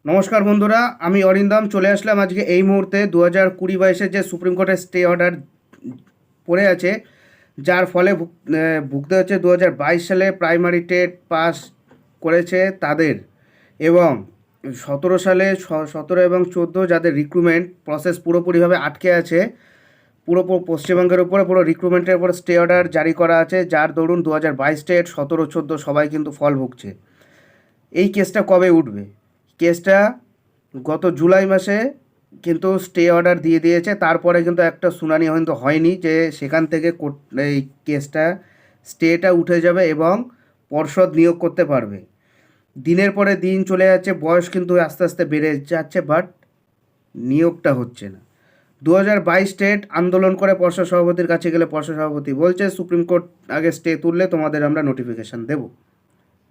নমস্কার বন্ধুরা, আমি অরিন্দম চলে আসলাম আজকে এই মুহূর্তে 2020-22 যে সুপ্রিম কোর্টের স্টে অর্ডার পড়ে আছে, যার ফলে ভুগতে হচ্ছে 2022 সালে প্রাইমারি টেট পাস করেছে তাদের, এবং 2017 সালে 2017 এবং 2014 যাদের রিক্রুটমেন্ট প্রসেস পুরোপুরিভাবে আটকে আছে, পুরো পশ্চিমবঙ্গের উপরে পুরো রিক্রুটমেন্টের উপর স্টে অর্ডার জারি করা আছে, যার দরুন 2022 টেট 2017-2014 সবাই কিন্তু ফল ভুগছে। এই কেসটা কবে উঠবে? কেসটা গত জুলাই মাসে কিন্তু স্টে অর্ডার দিয়ে দিয়েছে, তারপরে কিন্তু একটা শুনানি কিন্তু হয়নি যে সেখান থেকে এই কেসটা স্টেটা উঠে যাবে এবং পর্ষদ নিয়োগ করতে পারবে। দিনের পরে দিন চলে যাচ্ছে, বয়স কিন্তু আস্তে আস্তে বেড়ে যাচ্ছে, বাট নিয়োগটা হচ্ছে না। 2022 স্টেট আন্দোলন করে পর্ষদ সভাপতির কাছে গেলে পর্ষদ সভাপতি বলছে সুপ্রিম কোর্ট আগে স্টে তুললে তোমাদের আমরা নোটিফিকেশান দেব।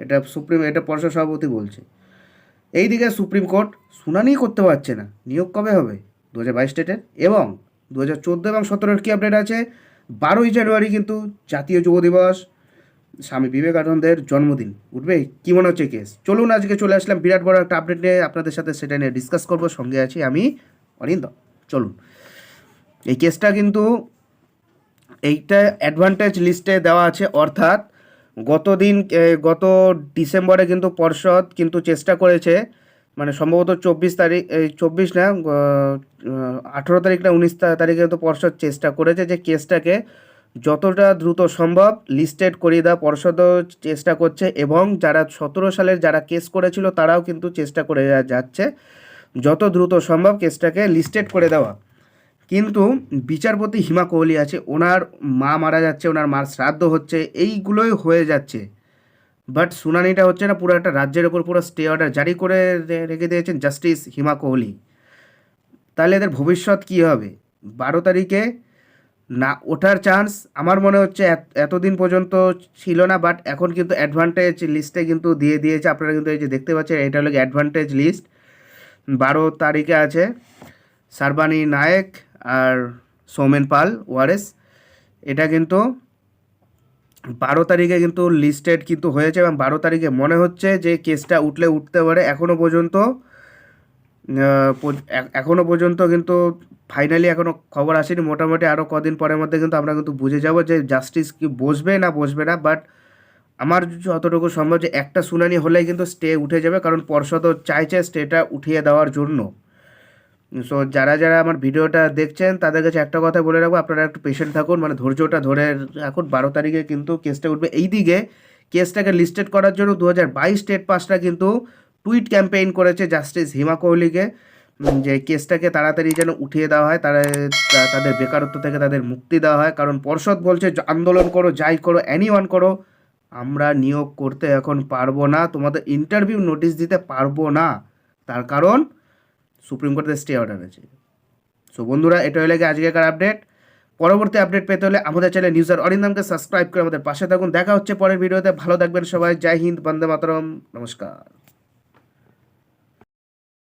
এটা পর্ষদ সভাপতি বলছে। এইদিকে সুপ্রিম কোর্ট শুনানি করতে পারছে না, নিয়োগ কবে হবে 2022 স্টেটের। এবং 2014 এবং 2017 কী আপডেট আছে? 12ই জানুয়ারি কিন্তু জাতীয় যুব দিবস, স্বামী বিবেকানন্দের জন্মদিন, উঠবে কী মনে হচ্ছে কেস? চলুন আজকে চলে আসলাম বিরাট বড় একটা আপডেট নিয়ে, আপনাদের সাথে সেটা নিয়ে ডিসকাস করবো। সঙ্গে আছি আমি অরিন্দম। চলুন, এই কেসটা কিন্তু এইটা অ্যাডভান্টেজ লিস্টে দেওয়া আছে, অর্থাৎ গত ডিসেম্বরে কিন্তু পর্ষদ কিন্তু চেষ্টা করেছে, মানে সম্ভবত 24 তারিখ, এই 24 না, 18 তারিখ না 19 তারিখে কিন্তু পর্ষদ চেষ্টা করেছে যে কেসটাকে যতটা দ্রুত সম্ভব লিস্টেড করিয়ে দেওয়া। পর্ষদও চেষ্টা করছে এবং যারা 17 সালের যারা কেস করেছিল তারাও কিন্তু চেষ্টা করে যাচ্ছে যত দ্রুত সম্ভব কেসটাকে লিস্টেড করে দেওয়া। কিন্তু বিচারপতি হিমা কোহলি আছে, ওনার মা মারা যাচ্ছে, ওনার মার শ্রাদ্ধ হচ্ছে, এইগুলোই হয়ে যাচ্ছে, বাট শুনানিটা হচ্ছে না। পুরো একটা রাজ্যের ওপর পুরো স্টে অর্ডার জারি করে রেখে দিয়েছেন জাস্টিস হিমা কোহলি। তাহলে এদের ভবিষ্যৎ কী হবে? 12 তারিখে না ওঠার চান্স আমার মনে হচ্ছে এতদিন পর্যন্ত ছিল না, বাট এখন কিন্তু অ্যাডভান্টেজ লিস্টে কিন্তু দিয়ে দিয়েছে। আপনারা কিন্তু এই যে দেখতে পাচ্ছেন, এটা হলো অ্যাডভান্টেজ লিস্ট। 12 তারিখে আছে সারবানী নায়েক আর সৌমেন পাল ওয়ারেস। এটা কিন্তু 12 তারিখে কিন্তু লিস্টেড কিন্তু হয়েছে এবং 12 তারিখে মনে হচ্ছে যে কেসটা উঠতে পারে। এখনও পর্যন্ত কিন্তু ফাইনালি এখনও খবর আসেনি। মোটামুটি আরও কদিন পরের মধ্যে কিন্তু আমরা কিন্তু বুঝে যাব যে জাস্টিস কি বসবে না বসবে না। বাট আমার যতটুকু সম্ভব যে একটা শুনানি হলেই কিন্তু স্টে উঠে যাবে, কারণ পর্ষদও চাইছে স্টেটা উঠিয়ে দেওয়ার জন্য। সো যারা যারা আমার ভিডিওটা দেখছেন তাদের কাছে একটা কথা বলে রাখবো, আপনারা একটু পেশেন্ট থাকুন, মানে ধৈর্যটা ধরে রাখুন। 12 তারিখে কিন্তু কেসটা উঠবে। এইদিকে কেসটাকে লিস্টেড করার জন্য 2022 স্টেট পাসটা কিন্তু টুইট ক্যাম্পেইন করেছে জাস্টিস হিমা কোহলিকে, যে কেসটাকে তাড়াতাড়ি যেন উঠিয়ে দেওয়া হয়, তাদের বেকারত্ব থেকে তাদের মুক্তি দেওয়া হয়। কারণ পর্ষদ বলছে আন্দোলন করো, যাই করো, অ্যানিওয়ান করো, আমরা নিয়োগ করতে এখন পারবো না, তোমাদের ইন্টারভিউ নোটিশ দিতে পারবো না। তার কারণ সুপ্রিম কোর্টের স্টে অর্ডার আছে। সো বন্ধুরা, এটা হলে আজকেকার আপডেট। পরবর্তী আপডেট পেতে হলে আমাদের চ্যানেল নিউজার অরিন্দমকে সাবস্ক্রাইব করে আমাদের পাশে থাকুন। দেখা হচ্ছে পরের ভিডিওতে। ভালো থাকবেন সবাই। জয় হিন্দ, বন্দে মাতরম, নমস্কার।